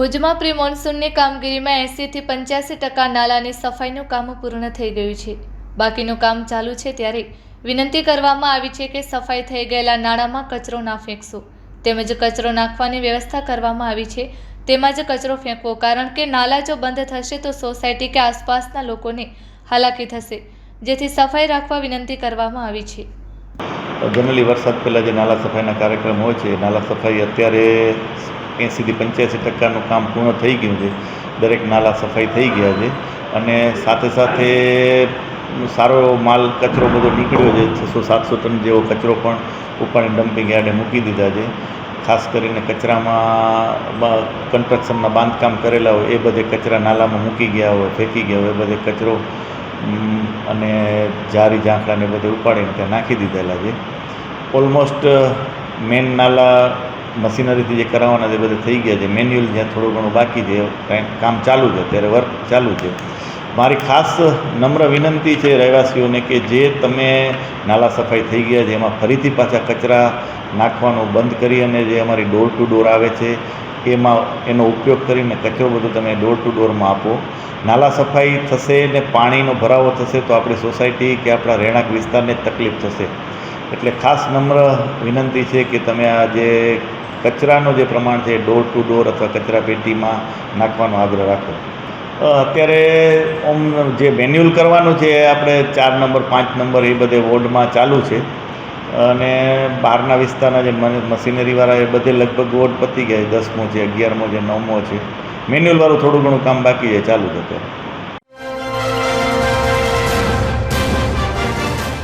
ભુજમાં પ્રી મોન્સૂનની કામગીરીમાં 80થી 85% નાલાની સફાઈનું કામ પૂર્ણ થઈ ગયું છે. બાકીનું કામ ચાલુ છે ત્યારે વિનંતી કરવામાં આવી છે કે સફાઈ થઈ ગયેલા નાળામાં કચરો ના ફેંકશો તેમજ કચરો નાખવાની વ્યવસ્થા કરવામાં આવી છે. તેમાં જ કચરો ફેંકવો, કારણ કે નાલા જો બંધ થશે તો સોસાયટી કે આસપાસના લોકોને હાલાકી થશે, જેથી સફાઈ રાખવા વિનંતી કરવામાં આવી છે. જનરલી વરસાદ પહેલાં જે નાલા સફાઈના કાર્યક્રમ હોય છે, નાલા સફાઈ અત્યારે 80થી 85% કામ પૂર્ણ થઈ ગયું છે. દરેક નાલા સફાઈ થઈ ગયા છે અને સાથે સાથે સારો માલ કચરો બધો નીકળ્યો છે. 600-700 ટન જેવો કચરો પણ ઉપાડીને ડમ્પિંગ યાર્ડે મૂકી દીધા છે. ખાસ કરીને કચરામાં કન્સ્ટ્રક્શનના બાંધકામ કરેલા હોય એ બધે કચરા નાલામાં મૂકી ગયા હોય, ફેંકી ગયા હોય, એ બધે કચરો અને જારી ઝાંખરાને બધે ઉપાડીને ત્યાં નાખી દીધેલા છે. ઓલમોસ્ટ મેન નાલા મશીનરીથી જે કરાવવાના છે બધે થઈ ગયા છે. મેન્યુઅલ જ્યાં થોડું ઘણું બાકી છે, કામ ચાલુ છે, અત્યારે વર્ક ચાલુ છે. મારી ખાસ નમ્ર વિનંતી છે રહેવાસીઓને કે જે તમે નાલા સફાઈ થઈ ગયા છે એમાં ફરીથી પાછા કચરા નાખવાનું બંધ કરી અને જે અમારી ડોર ટુ ડોર આવે છે એમાં એનો ઉપયોગ કરીને કચરો બધો તમે ડોર ટુ ડોરમાં આપો. નાલા સફાઈ થશે ને પાણીનો ભરાવો થશે તો આપણી સોસાયટી કે આપણા રહેણાંક વિસ્તારને જ તકલીફ થશે. એટલે ખાસ નમ્ર વિનંતી છે કે તમે આ જે કચરાનો જે પ્રમાણ છે ડોર ટુ ડોર અથવા કચરા પેટીમાં નાખવાનો આગ્રહ રાખો. અત્યારે જે મેન્યુઅલ કરવાનું છે એ આપણે 4 નંબર 5 નંબર એ બધે વોર્ડમાં ચાલુ છે અને બહારના વિસ્તારના જે મશીનરીવાળા એ બધે લગભગ વોર્ડ પતી ગયા છે. 10મો છે, 11મો છે, 9મો છે. મેન્યુઅલવાળું થોડું ઘણું કામ બાકી છે, ચાલુ છે અત્યારે.